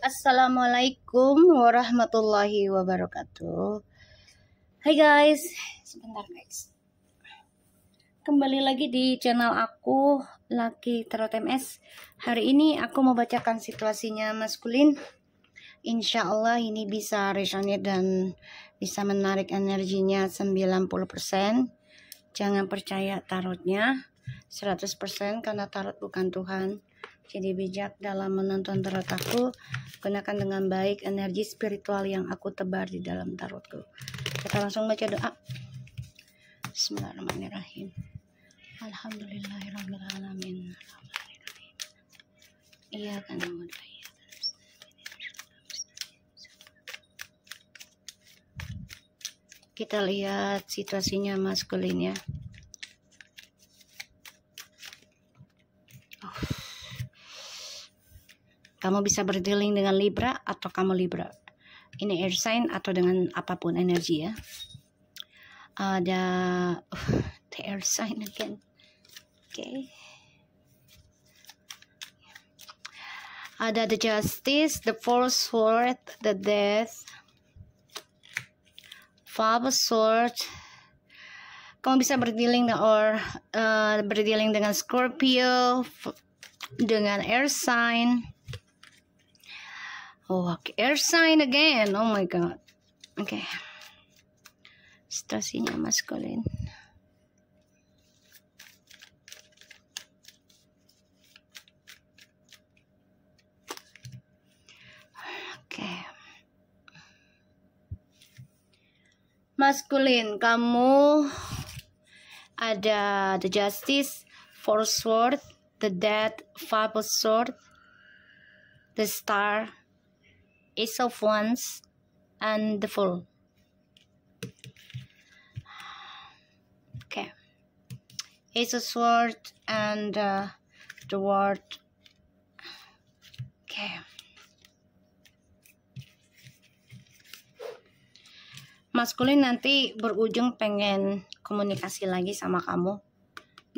Assalamualaikum warahmatullahi wabarakatuh. Hai guys, sebentar guys. Kembali lagi di channel aku, Lucky Tarot MS. Hari ini aku mau bacakan situasinya maskulin. Insya Allah ini bisa resonate dan bisa menarik energinya 90%. Jangan percaya tarotnya 100% karena tarot bukan Tuhan. Jadi bijak dalam menonton tarot aku. Gunakan dengan baik energi spiritual yang aku tebar di dalam tarotku. Kita langsung baca doa. Bismillahirrahmanirrahim. Alhamdulillahirrahmanirrahim. Iya kan kita lihat situasinya maskulin ya. Kamu bisa berdealing dengan Libra atau kamu Libra. Ini air sign atau dengan apapun energi ya. Ada the air sign again. Okay. Ada the justice, the four sword, the death, five sword. Kamu bisa berdealing berdealing dengan Scorpio, dengan air sign. Oh, okay. Air sign again. Oh my god. Okay. Situasinya maskulin. Okay. Maskulin, kamu ada the justice, four sword, the death, five of sword, the star, ace of wands, and the fool. Okay. Ace of sword and the word. Okay. Maskulin nanti berujung pengen komunikasi lagi sama kamu.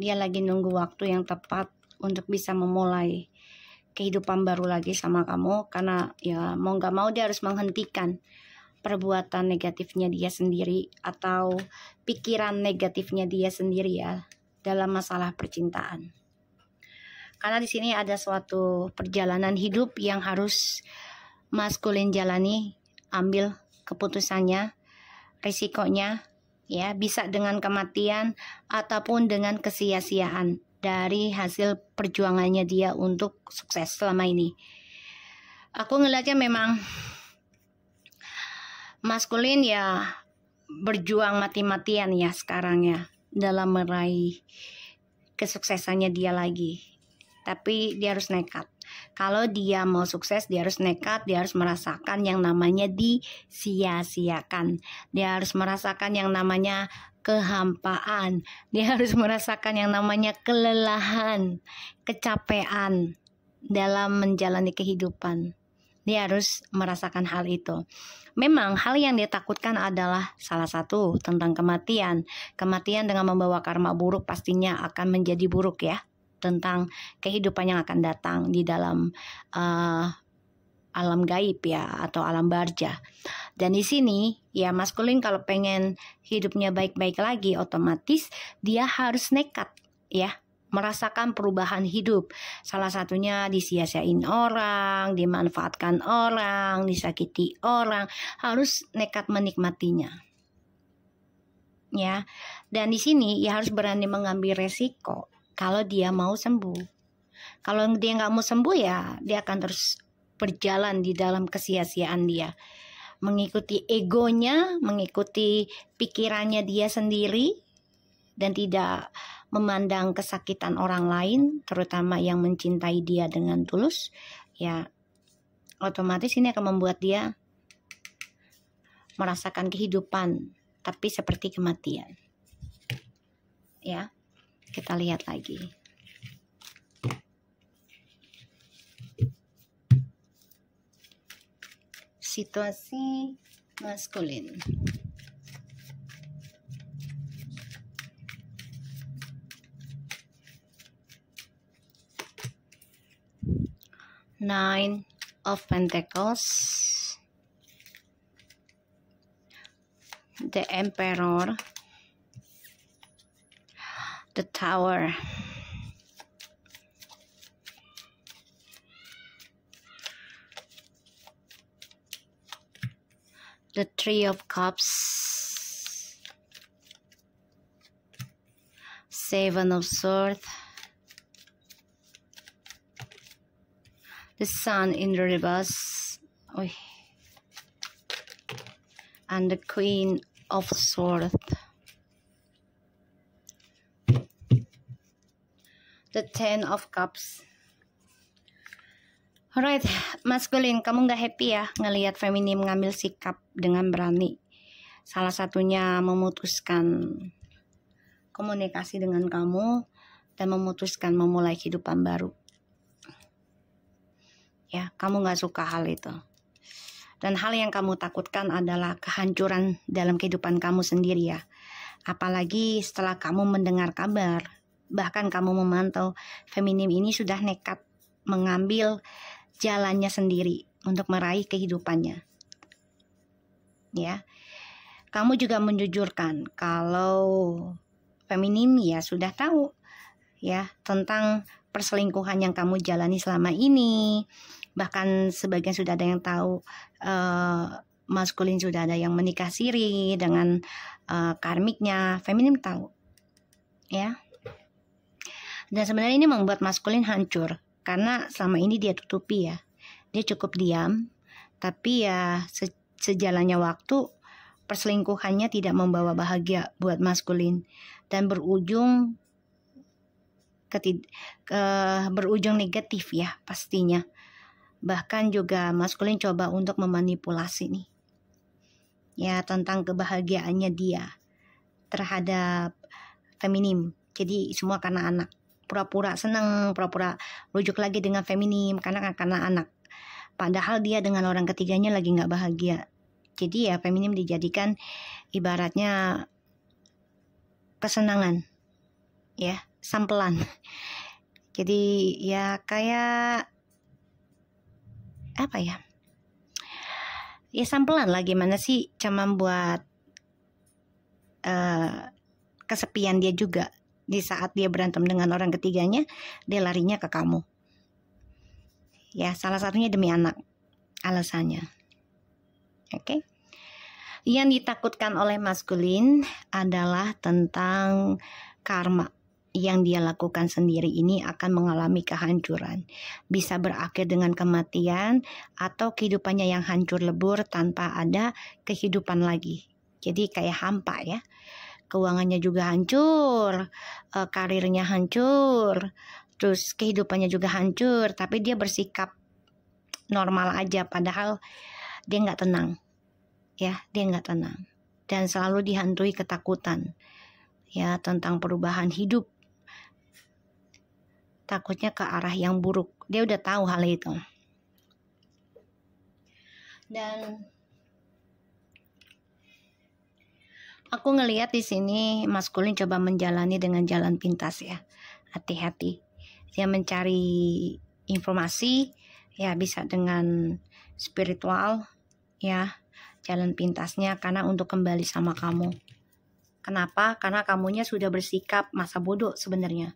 Dia lagi nunggu waktu yang tepat untuk bisa memulai kehidupan baru lagi sama kamu. Karena ya mau gak mau dia harus menghentikan perbuatan negatifnya dia sendiri atau pikiran negatifnya dia sendiri ya dalam masalah percintaan. Karena di sini ada suatu perjalanan hidup yang harus maskulin jalani, ambil keputusannya, risikonya ya, bisa dengan kematian ataupun dengan kesia-siaan dari hasil perjuangannya dia untuk sukses selama ini. Aku ngeliatnya memang maskulin ya berjuang mati-matian ya sekarang ya dalam meraih kesuksesannya dia lagi. Tapi dia harus nekat. Kalau dia mau sukses, dia harus nekat, dia harus merasakan yang namanya disia-siakan. Dia harus merasakan yang namanya kehampaan. Dia harus merasakan yang namanya kelelahan, kecapean dalam menjalani kehidupan. Dia harus merasakan hal itu. Memang hal yang dia takutkan adalah salah satu tentang kematian. Kematian dengan membawa karma buruk pastinya akan menjadi buruk ya. Tentang kehidupan yang akan datang di dalam alam gaib ya atau alam barza. Dan di sini ya maskulin kalau pengen hidupnya baik-baik lagi otomatis dia harus nekat ya merasakan perubahan hidup. Salah satunya disia-siain orang, dimanfaatkan orang, disakiti orang, harus nekat menikmatinya. Ya. Dan di sini ya harus berani mengambil resiko kalau dia mau sembuh. Kalau dia nggak mau sembuh ya dia akan terus berjalan di dalam kesia-siaan dia. Mengikuti egonya, mengikuti pikirannya dia sendiri. Dan tidak memandang kesakitan orang lain, terutama yang mencintai dia dengan tulus. Ya otomatis ini akan membuat dia merasakan kehidupan. Tapi seperti kematian. Ya. Kita lihat lagi. Situasi maskulin. Nine of Pentacles, the Emperor, the Tower, the Three of Cups, Seven of Swords, the Sun in the reverse, and the Queen of Swords. The Ten of Cups. Alright, maskulin, kamu nggak happy ya ngelihat feminin mengambil sikap dengan berani. Salah satunya memutuskan komunikasi dengan kamu dan memutuskan memulai kehidupan baru. Ya, kamu nggak suka hal itu. Dan hal yang kamu takutkan adalah kehancuran dalam kehidupan kamu sendiri ya. Apalagi setelah kamu mendengar kabar, bahkan kamu memantau feminim ini sudah nekat mengambil jalannya sendiri untuk meraih kehidupannya. Ya, kamu juga menjujurkan kalau feminim ya sudah tahu ya tentang perselingkuhan yang kamu jalani selama ini. Bahkan sebagian sudah ada yang tahu maskulin sudah ada yang menikah siri dengan karmiknya. Feminim tahu ya. Dan sebenarnya ini membuat maskulin hancur karena selama ini dia tutupi ya. Dia cukup diam, tapi ya sejalannya waktu perselingkuhannya tidak membawa bahagia buat maskulin dan berujung berujung negatif ya pastinya. Bahkan juga maskulin coba untuk memanipulasi nih ya tentang kebahagiaannya dia terhadap feminim. Jadi semua karena anak, pura-pura senang, pura-pura rujuk lagi dengan feminim karena anak. Padahal dia dengan orang ketiganya lagi nggak bahagia. Jadi ya feminim dijadikan ibaratnya kesenangan ya, sampelan. Jadi ya kayak apa ya? Ya sampelan lah, gimana sih, cuman buat kesepian dia juga. Di saat dia berantem dengan orang ketiganya, dia larinya ke kamu. Ya, salah satunya demi anak alasannya. Oke. Yang ditakutkan oleh maskulin adalah tentang karma yang dia lakukan sendiri ini akan mengalami kehancuran. Bisa berakhir dengan kematian atau kehidupannya yang hancur lebur tanpa ada kehidupan lagi. Jadi kayak hampa ya. Keuangannya juga hancur, karirnya hancur, terus kehidupannya juga hancur, tapi dia bersikap normal aja padahal dia nggak tenang. Ya, dia nggak tenang dan selalu dihantui ketakutan ya tentang perubahan hidup. Takutnya ke arah yang buruk. Dia udah tahu hal itu. Dan aku ngelihat di sini maskulin coba menjalani dengan jalan pintas ya. Hati-hati. Dia mencari informasi ya, bisa dengan spiritual ya, jalan pintasnya karena untuk kembali sama kamu. Kenapa? Karena kamunya sudah bersikap masa bodoh sebenarnya.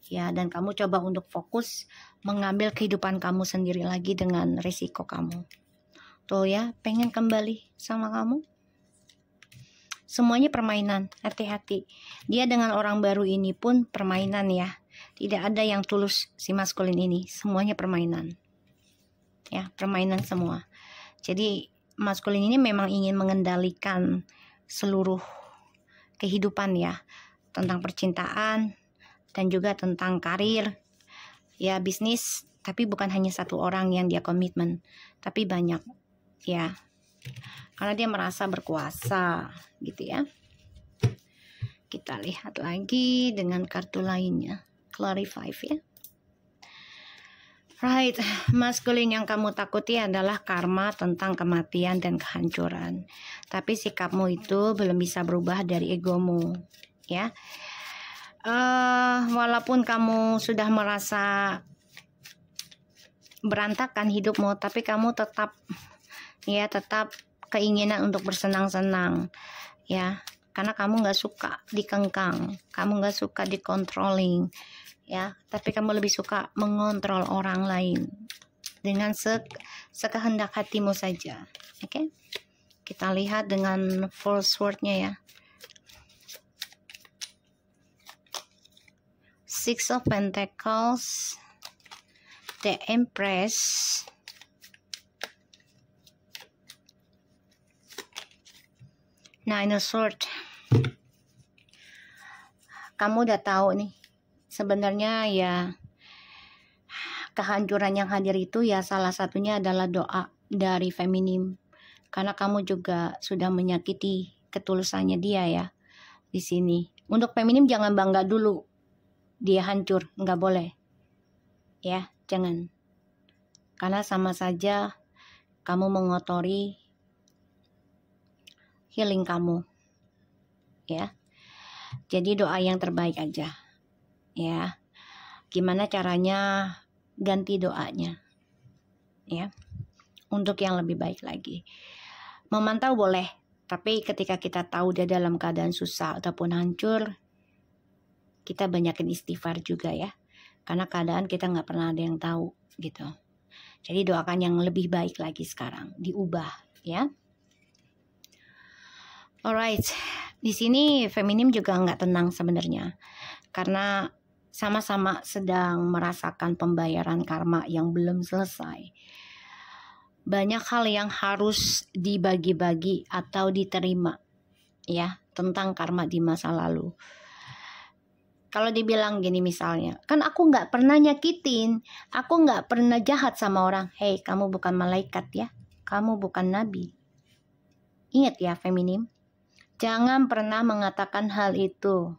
Ya, dan kamu coba untuk fokus mengambil kehidupan kamu sendiri lagi dengan risiko kamu. Tuh ya, pengen kembali sama kamu. Semuanya permainan, hati-hati. Dia dengan orang baru ini pun permainan ya. Tidak ada yang tulus si maskulin ini, semuanya permainan. Ya, permainan semua. Jadi maskulin ini memang ingin mengendalikan seluruh kehidupan ya, tentang percintaan dan juga tentang karir ya, bisnis. Tapi bukan hanya satu orang yang dia komitmen, tapi banyak ya, karena dia merasa berkuasa gitu ya. Kita lihat lagi dengan kartu lainnya, clarify ya. Right, maskulin yang kamu takuti adalah karma tentang kematian dan kehancuran. Tapi sikapmu itu belum bisa berubah dari egomu ya. Walaupun kamu sudah merasa berantakan hidupmu, tapi kamu tetap keinginan untuk bersenang-senang, ya, karena kamu nggak suka dikengkang, kamu nggak suka dikontrolling, ya, tapi kamu lebih suka mengontrol orang lain dengan sekehendak hatimu saja. Oke, kita lihat dengan false word-nya ya. Six of Pentacles, the Empress, Nine of Swords. Kamu udah tahu nih, sebenarnya ya kehancuran yang hadir itu ya salah satunya adalah doa dari feminim, karena kamu juga sudah menyakiti ketulusannya dia ya di sini. Untuk feminim jangan bangga dulu dia hancur, nggak boleh ya, jangan, karena sama saja kamu mengotori healing kamu ya. Jadi doa yang terbaik aja ya. Gimana caranya ganti doanya ya, untuk yang lebih baik lagi. Memantau boleh, tapi ketika kita tahu dia dalam keadaan susah ataupun hancur, kita banyakin istighfar juga ya, karena keadaan kita nggak pernah ada yang tahu gitu. Jadi doakan yang lebih baik lagi sekarang, diubah ya. Alright, di sini feminim juga nggak tenang sebenarnya, karena sama-sama sedang merasakan pembayaran karma yang belum selesai. Banyak hal yang harus dibagi-bagi atau diterima ya, tentang karma di masa lalu. Kalau dibilang gini misalnya, kan aku nggak pernah nyakitin, aku nggak pernah jahat sama orang. Hei, kamu bukan malaikat ya, kamu bukan nabi. Ingat ya feminim, jangan pernah mengatakan hal itu.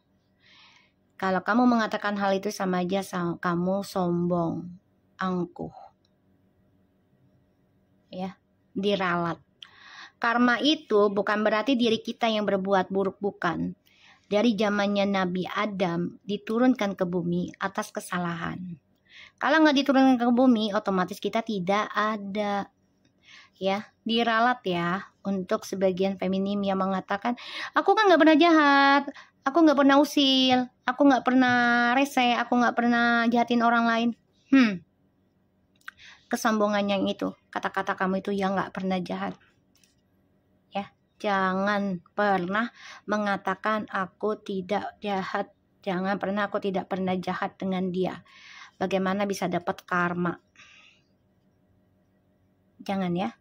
Kalau kamu mengatakan hal itu sama aja kamu sombong, angkuh, ya, diralat. Karma itu bukan berarti diri kita yang berbuat buruk, bukan. Dari zamannya Nabi Adam diturunkan ke bumi atas kesalahan. Kalau nggak diturunkan ke bumi, otomatis kita tidak ada. Ya, diralat ya. Untuk sebagian feminim yang mengatakan, aku kan nggak pernah jahat, aku nggak pernah usil, aku nggak pernah rese, aku nggak pernah jahatin orang lain. Kesombongan yang itu, kata-kata kamu itu yang nggak pernah jahat. Ya, jangan pernah mengatakan aku tidak jahat, jangan pernah aku tidak pernah jahat dengan dia. Bagaimana bisa dapat karma? Jangan ya.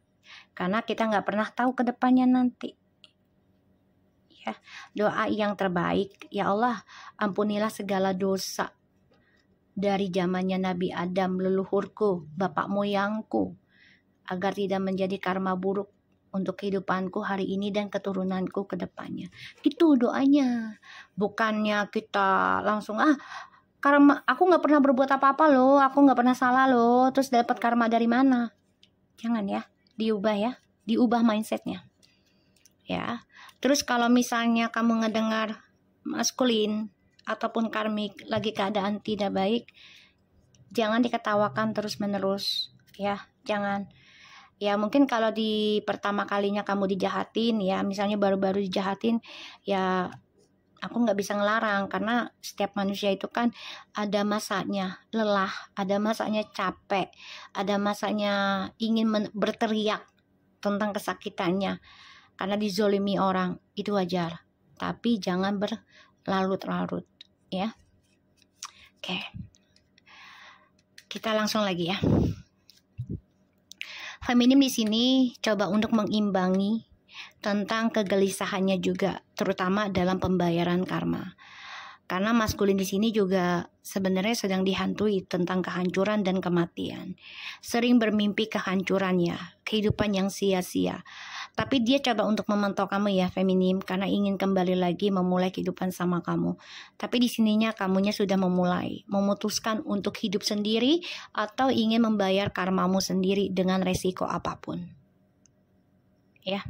Karena kita nggak pernah tahu ke depannya nanti. Ya, doa yang terbaik, ya Allah, ampunilah segala dosa dari zamannya Nabi Adam, leluhurku, bapak moyangku, agar tidak menjadi karma buruk untuk kehidupanku hari ini dan keturunanku ke depannya. Itu doanya. Bukannya kita langsung karma, aku nggak pernah berbuat apa-apa loh, aku nggak pernah salah loh, terus dapat karma dari mana? Jangan ya. Diubah ya, diubah mindsetnya ya. Terus kalau misalnya kamu ngedengar maskulin ataupun karmik lagi keadaan tidak baik, jangan diketawakan terus menerus ya, jangan ya. Mungkin kalau di pertama kalinya kamu dijahatin ya, misalnya baru-baru dijahatin ya, aku nggak bisa ngelarang, karena setiap manusia itu kan ada masanya lelah, ada masanya capek, ada masanya ingin berteriak tentang kesakitannya karena dizolimi orang, itu wajar. Tapi jangan berlarut-larut ya. Oke, kita langsung lagi ya. Feminim di sini coba untuk mengimbangi tentang kegelisahannya juga, terutama dalam pembayaran karma. Karena maskulin di sini juga sebenarnya sedang dihantui tentang kehancuran dan kematian. Sering bermimpi kehancurannya, kehidupan yang sia-sia. Tapi dia coba untuk memantau kamu ya feminim, karena ingin kembali lagi memulai kehidupan sama kamu. Tapi di sininya kamunya sudah memulai, memutuskan untuk hidup sendiri atau ingin membayar karmamu sendiri dengan resiko apapun. Ya.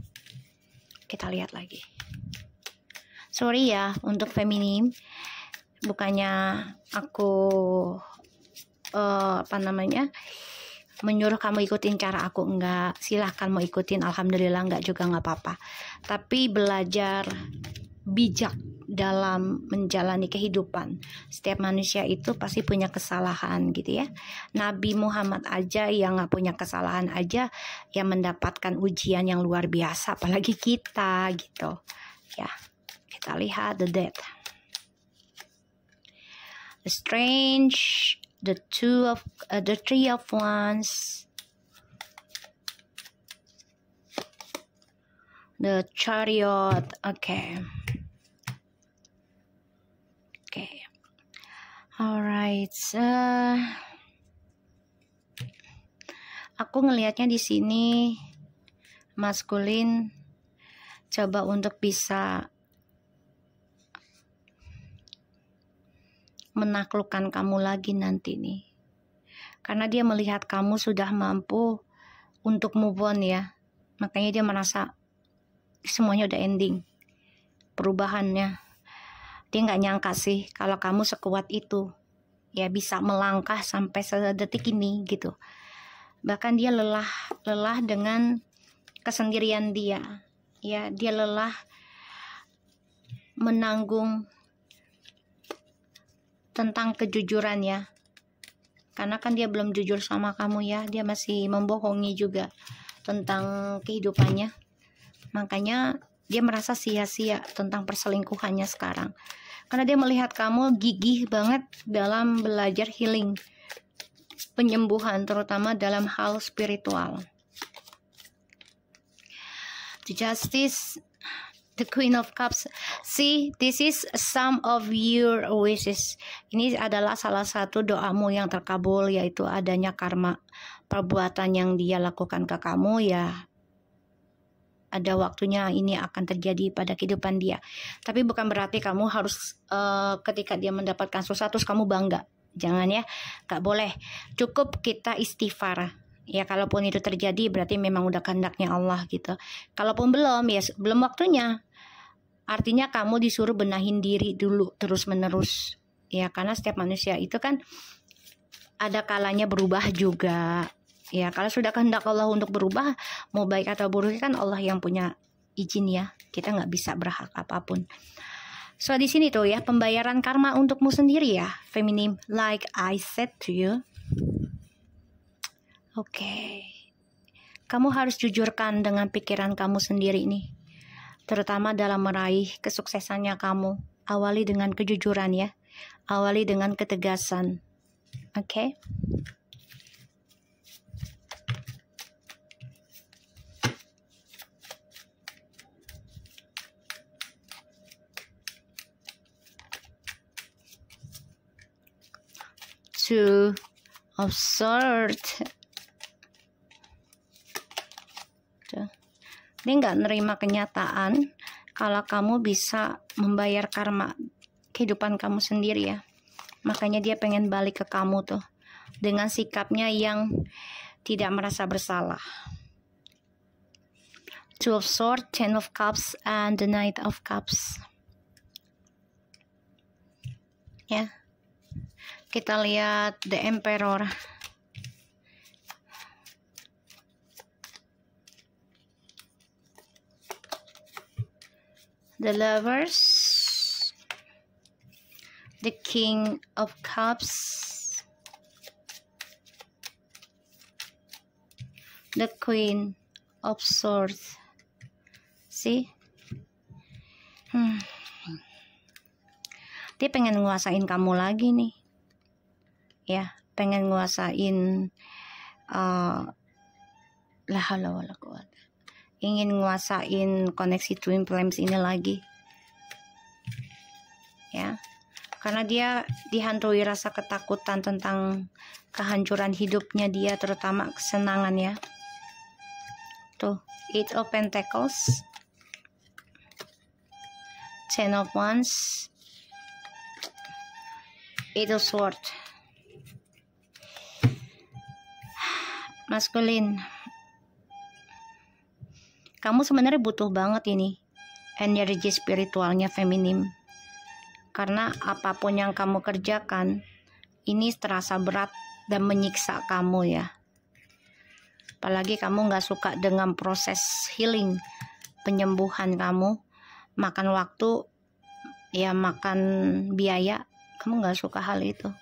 Kita lihat lagi. Sorry ya untuk feminim, bukannya aku menyuruh kamu ikutin cara aku, enggak. Silahkan mau ikutin, alhamdulillah, enggak juga nggak apa-apa. Tapi belajar bijak dalam menjalani kehidupan. Setiap manusia itu pasti punya kesalahan gitu ya. Nabi Muhammad aja yang nggak punya kesalahan aja yang mendapatkan ujian yang luar biasa, apalagi kita gitu ya. Kita lihat the death, the strange, the three of wands, the chariot. Okay. Alright. Aku ngelihatnya di sini maskulin coba untuk bisa menaklukkan kamu lagi nanti nih. Karena dia melihat kamu sudah mampu untuk move on ya. Makanya dia merasa semuanya udah ending. Perubahannya. Dia nggak nyangka sih kalau kamu sekuat itu. Ya bisa melangkah sampai sedetik ini gitu. Bahkan dia lelah dengan kesendirian dia. Ya, dia lelah menanggung tentang kejujuran ya. Karena kan dia belum jujur sama kamu ya. Dia masih membohongi juga tentang kehidupannya. Makanya dia merasa sia-sia tentang perselingkuhannya sekarang. Karena dia melihat kamu gigih banget dalam belajar healing, penyembuhan, terutama dalam hal spiritual. The Justice, the Queen of Cups. See, this is some of your wishes. Ini adalah salah satu doamu yang terkabul, yaitu adanya karma perbuatan yang dia lakukan ke kamu ya. Ada waktunya ini akan terjadi pada kehidupan dia. Tapi bukan berarti kamu harus ketika dia mendapatkan sesuatu kamu bangga. Jangan ya, gak boleh. Cukup kita istighfar. Ya kalaupun itu terjadi berarti memang udah kehendaknya Allah gitu. Kalaupun belum, ya belum waktunya. Artinya kamu disuruh benahin diri dulu terus menerus. Ya karena setiap manusia itu kan ada kalanya berubah juga. Ya kalau sudah kehendak Allah untuk berubah, mau baik atau buruk kan Allah yang punya izin ya. Kita nggak bisa berhak apapun. So di sini tuh ya pembayaran karma untukmu sendiri ya, feminim. Like I said to you. Oke. Kamu harus jujurkan dengan pikiran kamu sendiri nih. Terutama dalam meraih kesuksesannya kamu. Awali dengan kejujuran ya. Awali dengan ketegasan. Oke. To observe. Dia nggak nerima kenyataan kalau kamu bisa membayar karma kehidupan kamu sendiri ya. Makanya dia pengen balik ke kamu tuh dengan sikapnya yang tidak merasa bersalah. Two of Swords, Ten of Cups, and the Knight of Cups. Ya. Kita lihat The Emperor. The Lovers. The King of Cups. The Queen of Swords. See? Dia pengen nguasain kamu lagi nih. Ya, pengen nguasain la haula wala quwata. Ingin nguasain koneksi twin flames ini lagi. Ya. Karena dia dihantui rasa ketakutan tentang kehancuran hidupnya dia, terutama kesenangan ya. Tuh, Eight of Pentacles. Ten of Wands. Eight of Swords. Maskulin, kamu sebenarnya butuh banget ini energi spiritualnya feminim, karena apapun yang kamu kerjakan ini terasa berat dan menyiksa kamu ya. Apalagi kamu nggak suka dengan proses healing, penyembuhan kamu, makan waktu, ya makan biaya, kamu nggak suka hal itu.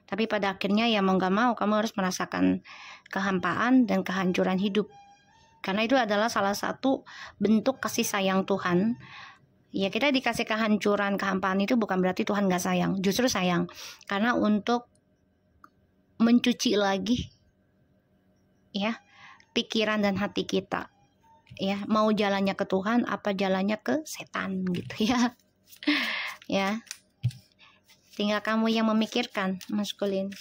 Tapi pada akhirnya ya mau nggak mau kamu harus merasakan kehampaan dan kehancuran hidup. Karena itu adalah salah satu bentuk kasih sayang Tuhan. Ya kita dikasih kehancuran, kehampaan itu bukan berarti Tuhan nggak sayang. Justru sayang. Karena untuk mencuci lagi ya pikiran dan hati kita. Ya mau jalannya ke Tuhan apa jalannya ke setan gitu ya. Ya. Tinggal kamu yang memikirkan, maskulin.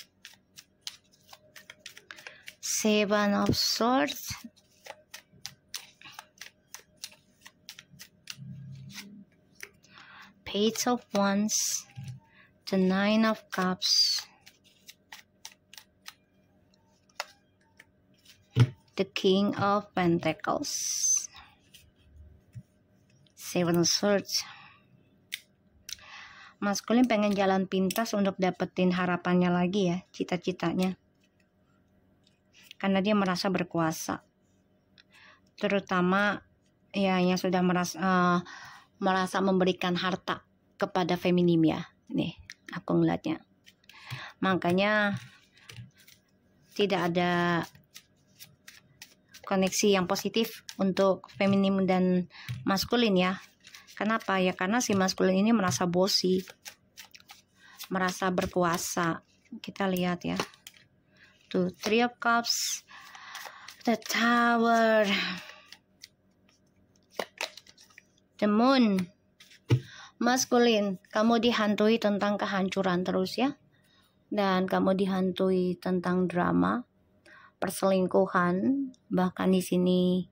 Seven of Swords. Page of Wands. The Nine of Cups. The King of Pentacles. Seven of Swords. Maskulin pengen jalan pintas untuk dapetin harapannya lagi ya, cita-citanya. Karena dia merasa berkuasa. Terutama ya yang sudah merasa memberikan harta kepada feminim ya. Nih, aku ngeliatnya. Makanya tidak ada koneksi yang positif untuk feminim dan maskulin ya. Kenapa? Ya karena si maskulin ini merasa bossy, merasa berkuasa. Kita lihat ya. Tuh, Three of Cups, the Tower, the Moon. Maskulin, kamu dihantui tentang kehancuran terus ya. Dan kamu dihantui tentang drama, perselingkuhan, bahkan di sini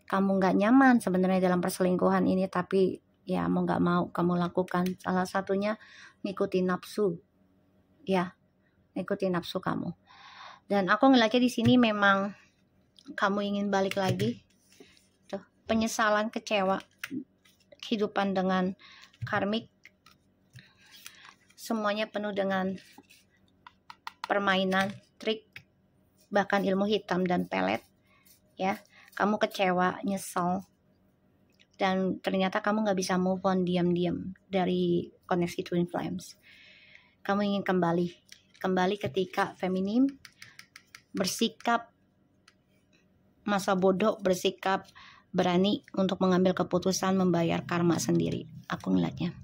kamu nggak nyaman sebenarnya dalam perselingkuhan ini, tapi ya mau nggak mau kamu lakukan. Salah satunya ngikutin nafsu, ya, ngikutin nafsu kamu. Dan aku ngeliatnya di sini memang kamu ingin balik lagi. Tuh, penyesalan, kecewa, kehidupan dengan karmik, semuanya penuh dengan permainan, trik, bahkan ilmu hitam dan pelet, ya. Kamu kecewa, nyesel, dan ternyata kamu gak bisa move on diam-diam dari koneksi Twin Flames. Kamu ingin kembali ketika feminim bersikap masa bodoh, bersikap berani untuk mengambil keputusan membayar karma sendiri. Aku ngeliatnya.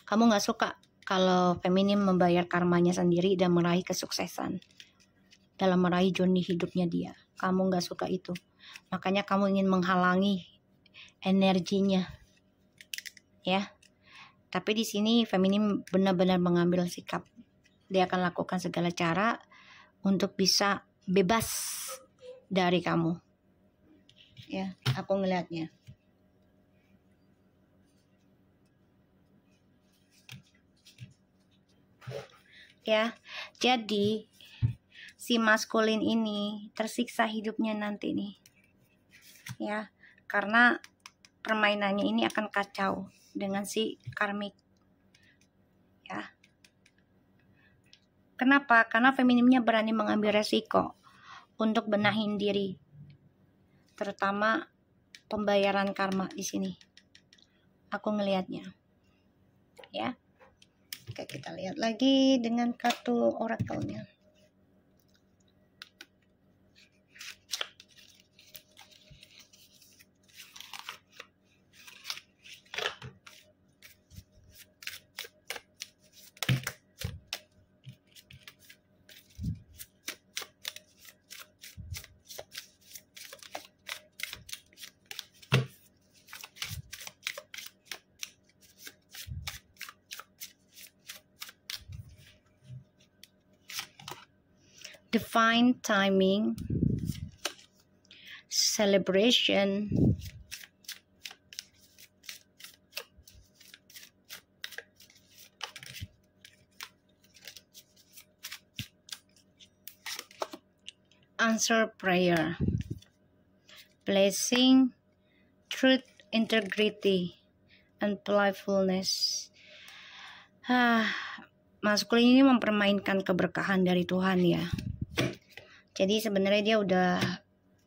Kamu gak suka kalau feminim membayar karmanya sendiri dan meraih kesuksesan dalam meraih journey hidupnya dia. Kamu gak suka itu. Makanya kamu ingin menghalangi energinya. Ya. Tapi di sini feminim benar-benar mengambil sikap. Dia akan lakukan segala cara untuk bisa bebas dari kamu. Ya, aku ngelihatnya. Ya. Jadi si maskulin ini tersiksa hidupnya nanti nih. Ya, karena permainannya ini akan kacau dengan si karmik. Ya. Kenapa? Karena feminimnya berani mengambil resiko untuk benahin diri. Terutama pembayaran karma di sini. Aku ngelihatnya. Ya. Oke, kita lihat lagi dengan kartu oracle-nya. Divine timing, celebration, answer prayer, blessing, truth, integrity, and playfulness. Maskulin ini mempermainkan keberkahan dari Tuhan ya. Jadi sebenarnya dia udah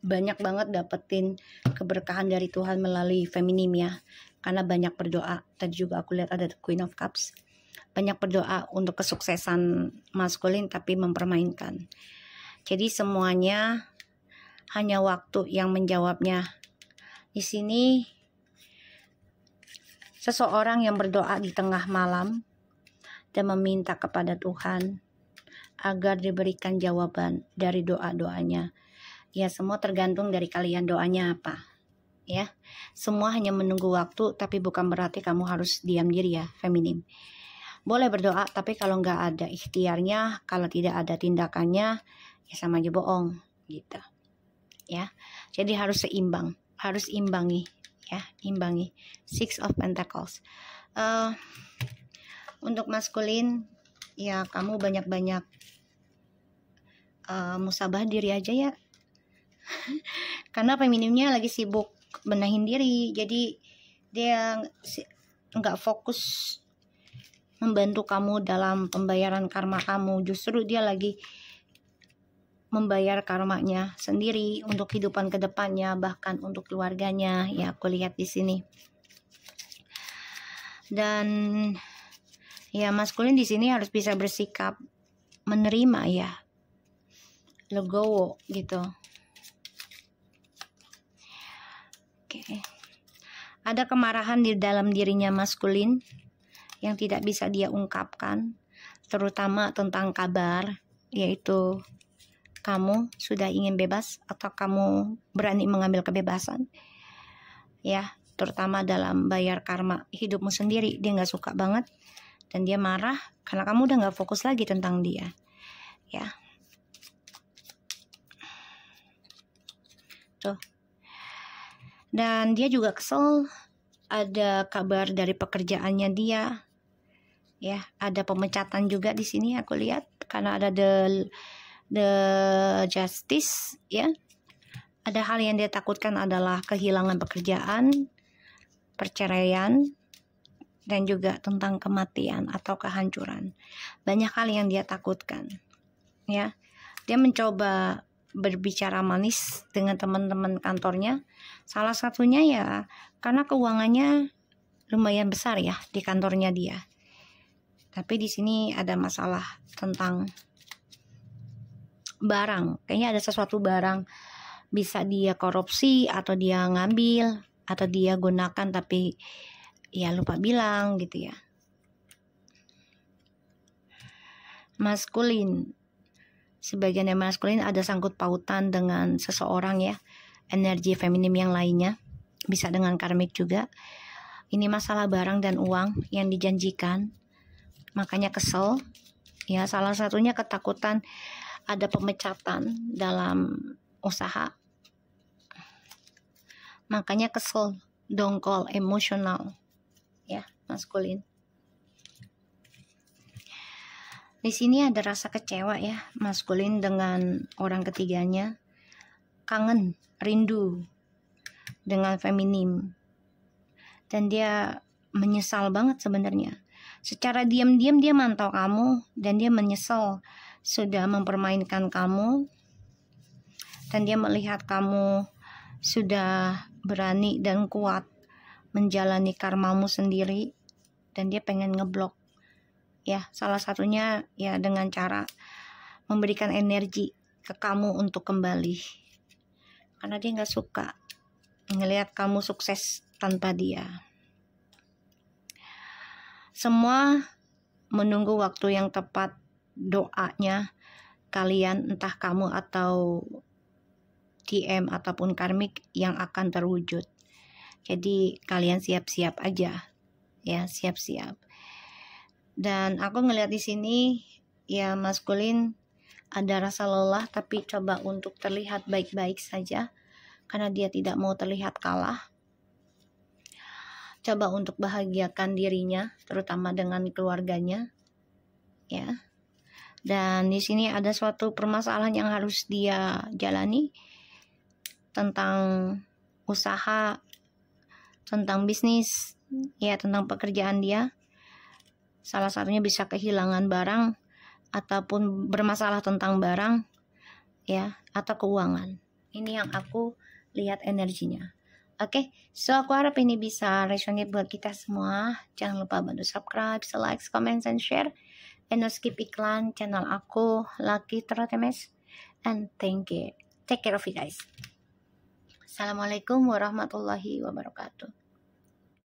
banyak banget dapetin keberkahan dari Tuhan melalui feminim ya, karena banyak berdoa. Tadi juga aku lihat ada Queen of Cups, banyak berdoa untuk kesuksesan maskulin tapi mempermainkan. Jadi semuanya hanya waktu yang menjawabnya. Di sini seseorang yang berdoa di tengah malam dan meminta kepada Tuhan agar diberikan jawaban dari doa-doanya. Ya, semua tergantung dari kalian doanya apa. Ya, semua hanya menunggu waktu, tapi bukan berarti kamu harus diam diri ya, feminim. Boleh berdoa, tapi kalau nggak ada ikhtiarnya, kalau tidak ada tindakannya, ya sama aja bohong, gitu. Ya, jadi harus seimbang, harus imbangi, ya, imbangi. Six of Pentacles. Untuk maskulin, ya kamu banyak-banyak musabah diri aja ya. Karena feminimnya lagi sibuk benahin diri, jadi dia nggak fokus membantu kamu dalam pembayaran karma kamu. Justru dia lagi membayar karmanya sendiri untuk kehidupan kedepannya, bahkan untuk keluarganya. Ya, aku lihat di sini. Dan ya maskulin di sini harus bisa bersikap menerima ya, legowo gitu. Oke. Ada kemarahan di dalam dirinya maskulin yang tidak bisa dia ungkapkan, terutama tentang kabar, yaitu kamu sudah ingin bebas atau kamu berani mengambil kebebasan. Ya, terutama dalam bayar karma hidupmu sendiri. Dia nggak suka banget dan dia marah karena kamu udah nggak fokus lagi tentang dia. Ya. Tuh. Dan dia juga kesel, ada kabar dari pekerjaannya dia. Ya, ada pemecatan juga di sini aku lihat karena ada the justice ya. Ada hal yang dia takutkan adalah kehilangan pekerjaan, perceraian, dan juga tentang kematian atau kehancuran. Banyak hal yang dia takutkan. Ya. Dia mencoba berbicara manis dengan teman-teman kantornya. Salah satunya ya karena keuangannya lumayan besar ya di kantornya dia. Tapi di sini ada masalah tentang barang. Kayaknya ada sesuatu barang bisa dia korupsi atau dia ngambil atau dia gunakan tapi ya lupa bilang gitu ya. Maskulin. Sebagian yang maskulin ada sangkut pautan dengan seseorang ya, energi feminim yang lainnya, bisa dengan karmik juga. Ini masalah barang dan uang yang dijanjikan, makanya kesel ya. Salah satunya ketakutan ada pemecatan dalam usaha, makanya kesel, dongkol, emosional ya maskulin. Di sini ada rasa kecewa ya maskulin dengan orang ketiganya, kangen, rindu dengan feminim, dan dia menyesal banget sebenarnya. Secara diam-diam dia mantau kamu dan dia menyesal sudah mempermainkan kamu, dan dia melihat kamu sudah berani dan kuat menjalani karmamu sendiri, dan dia pengen ngeblok. Ya, salah satunya ya dengan cara memberikan energi ke kamu untuk kembali. Karena dia nggak suka ngelihat kamu sukses tanpa dia. Semua menunggu waktu yang tepat doanya kalian, entah kamu atau TM ataupun karmik yang akan terwujud. Jadi kalian siap-siap aja. Ya, siap-siap. Dan aku ngelihat di sini ya maskulin ada rasa lelah, tapi coba untuk terlihat baik-baik saja karena dia tidak mau terlihat kalah. Coba untuk bahagiakan dirinya, terutama dengan keluarganya. Ya. Dan di sini ada suatu permasalahan yang harus dia jalani tentang usaha, tentang bisnis, ya tentang pekerjaan dia. Salah satunya bisa kehilangan barang ataupun bermasalah tentang barang. ya, atau keuangan. Ini yang aku lihat energinya. Oke, so aku harap ini bisa resonate buat kita semua. Jangan lupa bantu subscribe, like, comment, and share. And no skip iklan channel aku, Lucky Trotemes. And thank you. Take care of you guys. Assalamualaikum warahmatullahi wabarakatuh.